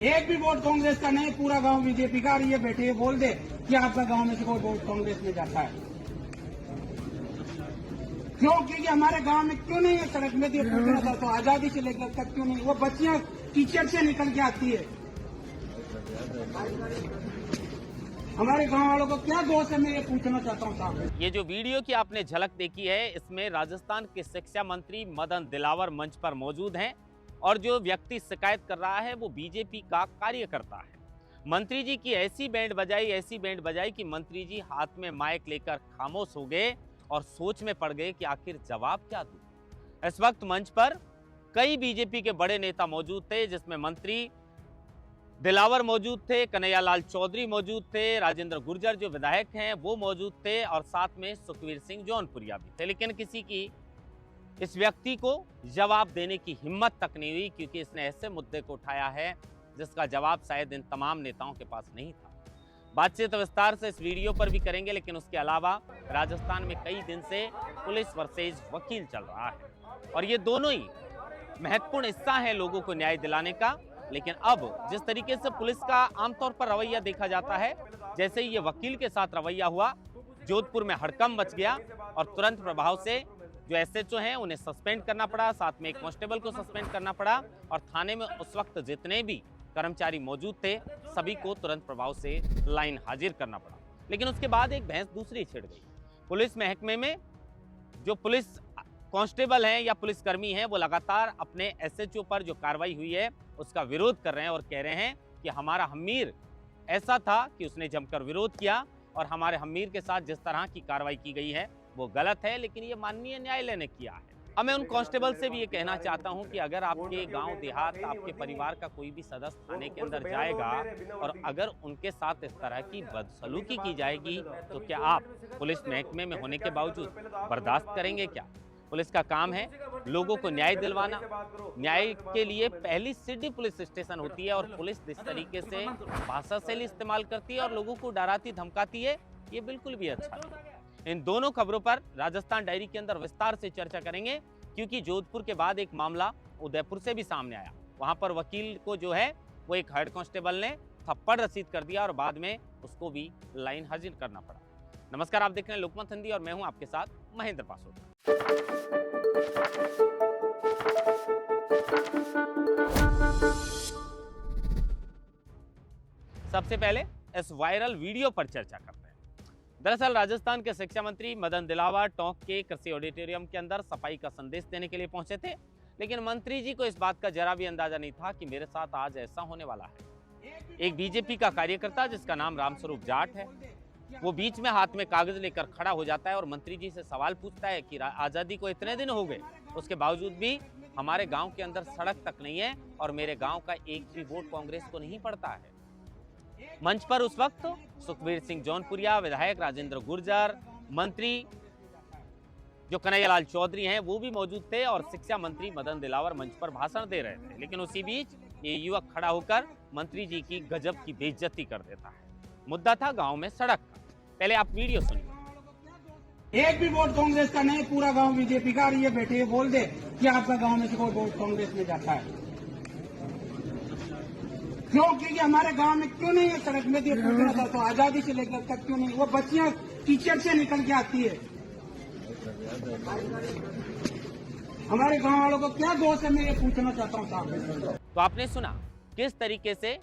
एक भी वोट कांग्रेस का नहीं, पूरा गांव बीजेपी का। और ये बैठे बोल दे कि आपका गांव में से कोई वोट कांग्रेस में जाता है, क्यों? क्योंकि हमारे गांव में क्यों नहीं है सड़क में? ये पूछ रहा था तो आजादी से लेकर तक क्यों नहीं? वो बच्चियां कीचड़ से निकल के आती है। हमारे गांव वालों को क्या दोष है, मैं ये पूछना चाहता हूँ साहब। ये जो वीडियो की आपने झलक देखी है, इसमें राजस्थान के शिक्षा मंत्री मदन दिलावर मंच पर मौजूद हैं और जो व्यक्ति शिकायत कर रहा है वो बीजेपी का कार्यकर्ता है। मंत्री जी की ऐसी बैंड बजाई कि मंत्री जी हाथ में माइक लेकर खामोश हो गए और सोच में पड़ गए कि आखिर जवाब क्या दूं। इस वक्त मंच पर कई बीजेपी के बड़े नेता मौजूद थे, जिसमें मंत्री दिलावर मौजूद थे, कन्हैयालाल चौधरी मौजूद थे, राजेंद्र गुर्जर जो विधायक हैं वो मौजूद थे और साथ में सुखवीर सिंह जौनपुरिया भी थे। लेकिन किसी की इस व्यक्ति को जवाब देने की हिम्मत तक नहीं हुई, क्योंकि इसने ऐसे मुद्दे को उठाया है जिसका जवाब शायद इन तमाम नेताओं के पास नहीं था। बातचीत विस्तार से इस वीडियो पर भी करेंगे, लेकिन उसके अलावा राजस्थान में कई दिन से पुलिस वर्सेज वकील चल रहा है और ये दोनों ही महत्वपूर्ण हिस्सा है लोगों को न्याय दिलाने का। लेकिन अब जिस तरीके से पुलिस का आमतौर पर रवैया देखा जाता है, जैसे ही ये वकील के साथ रवैया हुआ, जोधपुर में हड़कंप मच गया और तुरंत प्रभाव से जो एसएचओ हैं उन्हें सस्पेंड करना पड़ा, साथ में एक कांस्टेबल को सस्पेंड करना पड़ा और थाने में उस वक्त जितने भी कर्मचारी मौजूद थे सभी को तुरंत प्रभाव से लाइन हाजिर करना पड़ा। लेकिन उसके बाद एक भैंस दूसरी छिड़ गई। पुलिस महकमे में जो पुलिस कांस्टेबल हैं या पुलिसकर्मी हैं वो लगातार अपने एसएचओ पर जो कार्रवाई हुई है उसका विरोध कर रहे हैं और कह रहे हैं कि हमारा हमीर ऐसा था कि उसने जमकर विरोध किया और हमारे हमीर के साथ जिस तरह की कार्रवाई की गई है वो गलत है, लेकिन ये माननीय न्यायालय ने किया है। अब मैं उन कांस्टेबल से भी ये कहना चाहता हूं कि अगर आपके गांव देहात आपके परिवार का कोई भी सदस्य थाने के अंदर जाएगा और अगर उनके साथ इस तरह की बदसलूकी की जाएगी तो क्या आप पुलिस महकमे में होने के बावजूद बर्दाश्त करेंगे? क्या पुलिस का काम है लोगों को न्याय दिलवाना? न्याय के लिए पहली सीढ़ी पुलिस स्टेशन होती है और पुलिस जिस तरीके से भाषा शैली इस्तेमाल करती है और लोगों को डराती धमकाती है, ये बिल्कुल भी अच्छा नहीं। इन दोनों खबरों पर राजस्थान डायरी के अंदर विस्तार से चर्चा करेंगे, क्योंकि जोधपुर के बाद एक मामला उदयपुर से भी सामने आया। वहां पर वकील को जो है वो एक हेड कांस्टेबल ने थप्पड़ रसीद कर दिया और बाद में उसको भी लाइन हाजिर करना पड़ा। नमस्कार, आप देख रहे हैं लोकमत हिंदी और मैं हूं आपके साथ महेंद्र पासोद। सबसे पहले इस वायरल वीडियो पर चर्चा करते हैं। दरअसल राजस्थान के शिक्षा मंत्री मदन दिलावर टोंक के कृषि ऑडिटोरियम के अंदर सफाई का संदेश देने के लिए पहुंचे थे, लेकिन मंत्री जी को इस बात का जरा भी अंदाजा नहीं था कि मेरे साथ आज ऐसा होने वाला है। एक बीजेपी का कार्यकर्ता जिसका नाम रामस्वरूप जाट है, वो बीच में हाथ में कागज लेकर खड़ा हो जाता है और मंत्री जी से सवाल पूछता है कि आजादी को इतने दिन हो गए, उसके बावजूद भी हमारे गांव के अंदर सड़क तक नहीं है और मेरे गांव का एक भी वोट कांग्रेस को नहीं पड़ता है। मंच पर उस वक्त सुखवीर सिंह जौनपुरिया, विधायक राजेंद्र गुर्जर, मंत्री जो कन्हैयालाल चौधरी हैं वो भी मौजूद थे और शिक्षा मंत्री मदन दिलावर मंच पर भाषण दे रहे थे। लेकिन उसी बीच ये युवक खड़ा होकर मंत्री जी की गजब की बेइज्जती कर देता है। मुद्दा था गांव में सड़क का। पहले आप वीडियो सुनिए। एक भी वोट कांग्रेस का नहीं, पूरा गांव बीजेपी का। और ये बैठे बोल दे कि आपका गांव में से कोई वोट कांग्रेस में जाता है, क्यों? क्योंकि हमारे गांव में क्यों नहीं है सड़क में? ये पूछ रहा था तो आजादी से लेकर तक क्यों नहीं? वो बच्चियां कीचड़ से निकल के आती है। हमारे गांव वालों को क्या दोष है, मैं ये पूछना चाहता हूँ साहब। तो आपने सुना किस तरीके से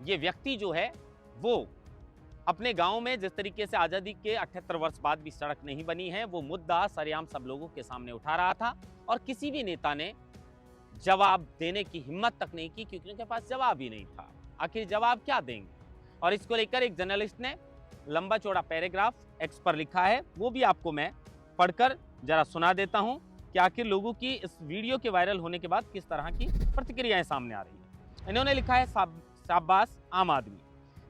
ये व्यक्ति जो है वो अपने गांव में जिस तरीके से आजादी के 78 वर्ष बाद भी सड़क नहीं बनी है, वो मुद्दा सरेआम सब लोगों के सामने उठा रहा था और किसी भी नेता ने जवाब देने की हिम्मत तक नहीं की, क्योंकि उनके पास जवाब ही नहीं था। आखिर जवाब क्या देंगे? और इसको लेकर एक जर्नलिस्ट ने लंबा चौड़ा पैराग्राफ एक्स पर लिखा है, वो भी आपको मैं पढ़कर जरा सुना देता हूं कि आखिर लोगों की इस वीडियो के वायरल होने के बाद किस तरह की प्रतिक्रियाएं सामने आ रही है। इन्होंने लिखा है, शाबाश आम आदमी,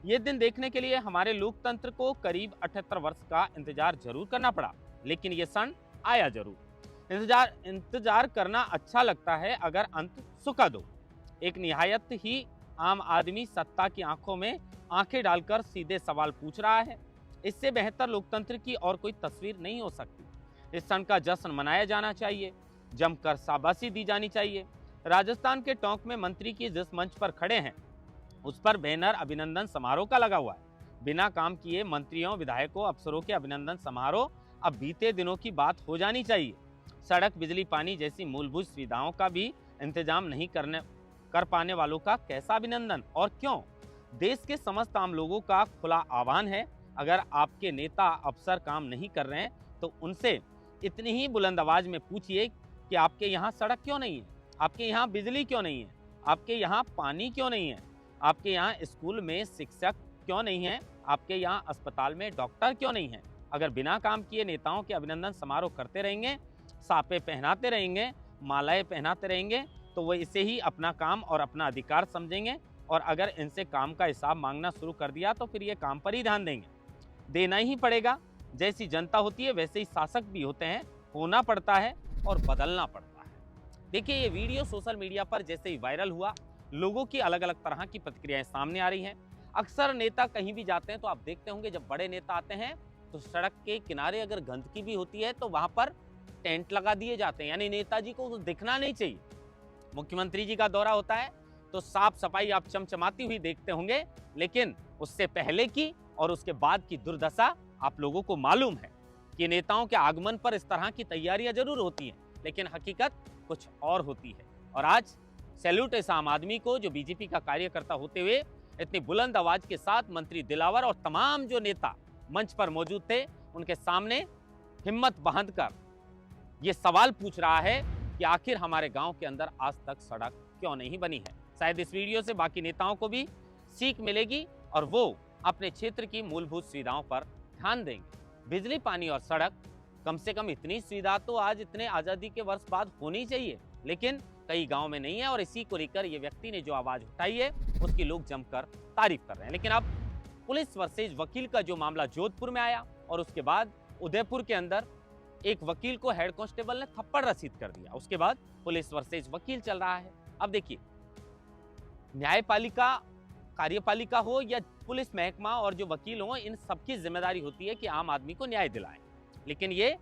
ये दिन देखने के लिए हमारे लोकतंत्र को करीब 78 वर्ष का इंतजार जरूर करना पड़ा, लेकिन ये क्षण आया जरूर। इंतजार करना अच्छा लगता है अगर अंत सुखद हो। एक निहायत ही आम आदमी सत्ता की आंखों में आंखें डालकर सीधे सवाल पूछ रहा है। इससे बेहतर लोकतंत्र की और कोई तस्वीर नहीं हो सकती। इस क्षण का जश्न मनाया जाना चाहिए, जमकर शाबाशी दी जानी चाहिए। राजस्थान के टोंक में मंत्री की जिस मंच पर खड़े हैं उस पर बैनर अभिनंदन समारोह का लगा हुआ है। बिना काम किए मंत्रियों, विधायकों, अफसरों के अभिनंदन समारोह अब बीते दिनों की बात हो जानी चाहिए। सड़क, बिजली, पानी जैसी मूलभूत सुविधाओं का भी इंतजाम नहीं कर पाने वालों का कैसा अभिनंदन और क्यों? देश के समस्त आम लोगों का खुला आह्वान है, अगर आपके नेता अफसर काम नहीं कर रहे हैं तो उनसे इतनी ही बुलंद आवाज में पूछिए कि आपके यहाँ सड़क क्यों नहीं है, आपके यहाँ बिजली क्यों नहीं है, आपके यहाँ पानी क्यों नहीं है, आपके यहाँ स्कूल में शिक्षक क्यों नहीं है, आपके यहाँ अस्पताल में डॉक्टर क्यों नहीं है। अगर बिना काम किए नेताओं के अभिनंदन समारोह करते रहेंगे, सापे पहनाते रहेंगे, मालाएं पहनाते रहेंगे, तो वो इसे ही अपना काम और अपना अधिकार समझेंगे और अगर इनसे काम का हिसाब मांगना शुरू कर दिया तो फिर ये काम पर ही ध्यान देंगे। देना ही पड़ेगा। जैसी जनता होती है वैसे ही शासक भी होते हैं, होना पड़ता है और बदलना पड़ता है। देखिए, ये वीडियो सोशल मीडिया पर जैसे ही वायरल हुआ, लोगों की अलग अलग तरह की प्रतिक्रियाएं सामने आ रही हैं। अक्सर नेता कहीं भी जाते हैं तो आप देखते होंगे, जब बड़े नेता आते हैं तो सड़क के किनारे अगर गंदगी भी होती है तो वहां पर टेंट लगा दिए जाते हैं, यानी नेताजी को दिखना नहीं चाहिए। मुख्यमंत्री जी का दौरा होता है तो साफ सफाई आप चमचमाती हुई देखते होंगे, लेकिन उससे पहले की और उसके बाद की दुर्दशा आप लोगों को मालूम है कि नेताओं के आगमन पर इस तरह की तैयारियां जरूर होती हैं, लेकिन हकीकत कुछ और होती है। और आज सैल्यूट इस आम आदमी को जो बीजेपी का कार्यकर्ता होते हुए इतनी बुलंद आवाज के साथ मंत्री दिलावर और तमाम जो नेता मंच पर मौजूद थे, उनके सामने हिम्मत बांधकर ये सवाल पूछ रहा है कि आखिर हमारे गांव के अंदर आज तक सड़क क्यों नहीं बनी है। शायद इस वीडियो से बाकी नेताओं को भी सीख मिलेगी और वो अपने क्षेत्र की मूलभूत सुविधाओं पर ध्यान देंगे। बिजली, पानी और सड़क, कम से कम इतनी सुविधा तो आज इतने आजादी के वर्ष बाद होनी चाहिए, लेकिन कई गांव में नहीं है और इसी को लेकर ये व्यक्ति ने जो आवाज उठाई है उसकी लोग जमकर तारीफ कर रहे हैं। लेकिन अब पुलिस वर्सेज वकील का जो मामला जोधपुर में आया और उसके बाद उदयपुर के अंदर एक वकील को हेड कांस्टेबल ने थप्पड़ रसीद कर दिया, उसके बाद पुलिस वर्सेज वकील चल रहा है। अब देखिए, न्यायपालिका, कार्यपालिका हो या पुलिस महकमा और जो वकील हो, इन सबकी जिम्मेदारी होती है कि आम आदमी को न्याय दिलाएं। लेकिन ये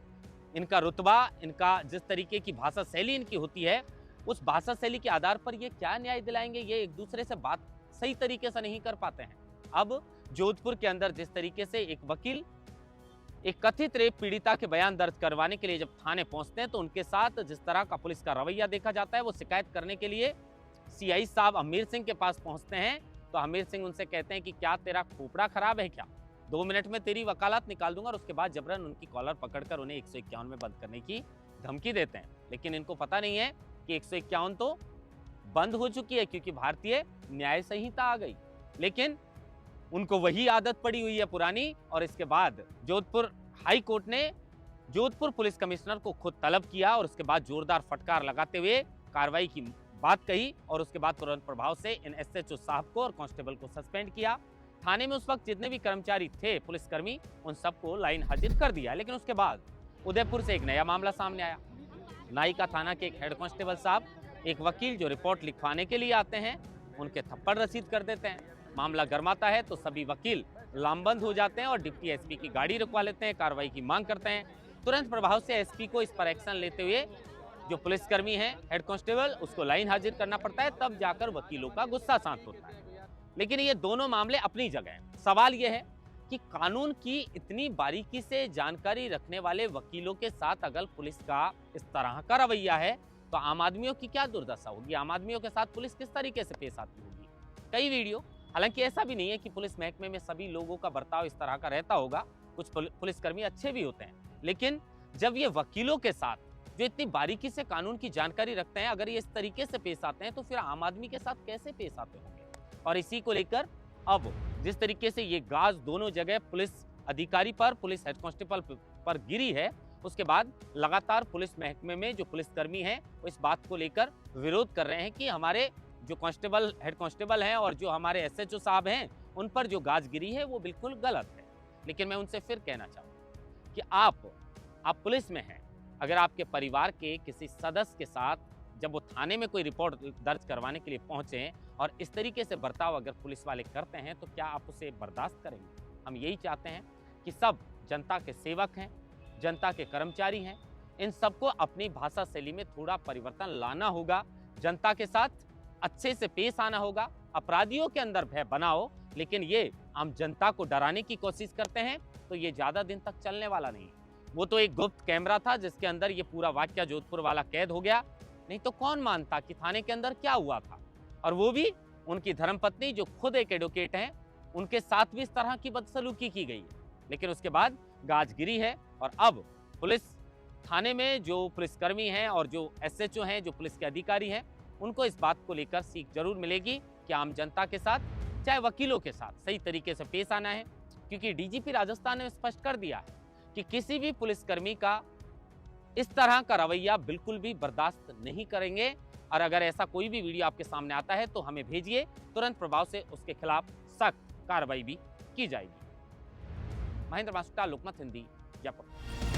इनका रुतबा, इनका जिस तरीके की भाषा शैली इनकी होती है, उस भाषा शैली के आधार पर ये क्या न्याय दिलाएंगे, ये एक दूसरे से बात सही तरीके से नहीं कर पाते हैं। अब जोधपुर के अंदर जिस तरीके से एक वकील एक कथित रेप पीड़िता के बयान दर्ज करवाने के लिए जब थाने पहुंचते हैं तो उनके साथ जिस तरह का पुलिस का रवैया देखा जाता है, वो शिकायत करने के लिए सीआई साहब हमीर सिंह के पास पहुंचते हैं तो हमीर सिंह उनसे कहते हैं कि क्या तेरा खोपड़ा खराब है क्या, 2 मिनट में तेरी वकालत निकाल दूंगा। और उसके बाद जबरन उनकी कॉलर पकड़कर उन्हें 151 में बंद करने की धमकी देते हैं। लेकिन इनको पता नहीं है कि 151 तो बंद हो चुकी है क्योंकि भारतीय न्याय संहिता आ गई, लेकिन उनको वही आदत पड़ी हुई है पुरानी। और इसके बाद जोधपुर हाई कोर्ट ने जोधपुर पुलिस कमिश्नर को खुद तलब किया और उसके बाद जोरदार फटकार लगाते हुए कार्रवाई की बात कही और उसके बाद तुरंत प्रभाव से इन एसएचओ साहब को और कांस्टेबल को सस्पेंड किया। थाने में उस वक्त जितने भी कर्मचारी थे, पुलिसकर्मी, उन सबको लाइन हाजिर कर दिया। लेकिन उसके बाद उदयपुर से एक नया मामला सामने आया। नायिका थाना के एक हेड कांस्टेबल साहब एक वकील जो रिपोर्ट लिखवाने के लिए आते हैं, उनके थप्पड़ रसीद कर देते हैं। मामला गर्माता है तो सभी वकील लामबंद हो जाते हैं और डिप्टी एसपी की गाड़ी रुकवा लेते हैं, कार्रवाई की मांग करते हैं। तुरंत प्रभाव से एसपी को इस पर एक्शन लेते हुए जो पुलिसकर्मी है हेड कांस्टेबल, उसको लाइन हाजिर करना पड़ता है, तब जाकर वकीलों का गुस्सा शांत होता है। लेकिन ये दोनों मामले अपनी जगह हैं। सवाल ये है कि कानून की इतनी बारीकी से जानकारी रखने वाले वकीलों के साथ अगर पुलिस का इस तरह का रवैया है तो आम आदमियों की क्या दुर्दशा होगी, आम आदमियों के साथ पुलिस किस तरीके से पेश आती होगी। कई वीडियो, हालांकि ऐसा भी नहीं है कि पुलिस महकमे में सभी लोगों का बर्ताव इस तरह का रहता होगा, कुछ पुलिसकर्मी अच्छे भी होते हैं, लेकिन जब ये वकीलों के साथ जो इतनी बारीकी से कानून की जानकारी रखते हैं, अगर ये इस तरीके से पेश आते हैं तो फिर आम आदमी के साथ कैसे पेश आते होंगे। और इसी को लेकर अब जिस तरीके से ये गाज दोनों जगह पुलिस अधिकारी पर, पुलिस हेड कांस्टेबल पर गिरी है, उसके बाद लगातार पुलिस महकमे में जो पुलिसकर्मी हैं वो इस बात को लेकर विरोध कर रहे हैं कि हमारे जो कांस्टेबल, हेड कांस्टेबल हैं और जो हमारे एसएचओ साहब हैं, उन पर जो गाज गिरी है वो बिल्कुल गलत है। लेकिन मैं उनसे फिर कहना चाहूँगा कि आप पुलिस में हैं, अगर आपके परिवार के किसी सदस्य के साथ जब वो थाने में कोई रिपोर्ट दर्ज करवाने के लिए पहुंचे और इस तरीके से बर्ताव अगर पुलिस वाले करते हैं तो क्या आप उसे बर्दाश्त करेंगे। हम यही चाहते हैं कि सब जनता के सेवक हैं, जनता के कर्मचारी हैं, इन सबको अपनी भाषा शैली में थोड़ा परिवर्तन लाना होगा, जनता के साथ अच्छे से पेश आना होगा, अपराधियों के अंदर भय बनाओ, लेकिन ये आम जनता को डराने की कोशिश करते हैं, तो ये ज्यादा दिन तक चलने वाला नहीं। वो तो एक गुप्त कैमरा था जिसके अंदर ये पूरा वाकया जोधपुर वाला कैद हो गया, नहीं तो कौन मानता कि थाने के अंदर क्या हुआ था। और वो भी उनकी धर्मपत्नी जो खुद एक एडवोकेट हैं, उनके साथ भी इस तरह की बदसलूकी की गई है। लेकिन उसके बाद गाज गिरी है और अब पुलिस थाने में जो पुलिसकर्मी हैं और जो एसएचओ हैं, जो पुलिस के अधिकारी हैं, उनको इस बात को लेकर सीख जरूर मिलेगी कि आम जनता के साथ, चाहे वकीलों के साथ, सही तरीके से पेश आना है। क्योंकि डीजीपी राजस्थान ने स्पष्ट कर दिया है कि किसी भी पुलिसकर्मी का इस तरह का रवैया बिल्कुल भी बर्दाश्त नहीं करेंगे। और अगर ऐसा कोई भी वीडियो आपके सामने आता है तो हमें भेजिए, तुरंत प्रभाव से उसके खिलाफ सख्त कार्रवाई भी की जाएगी। महेंद्र मास्टर, लोकमत हिंदी, जयपुर।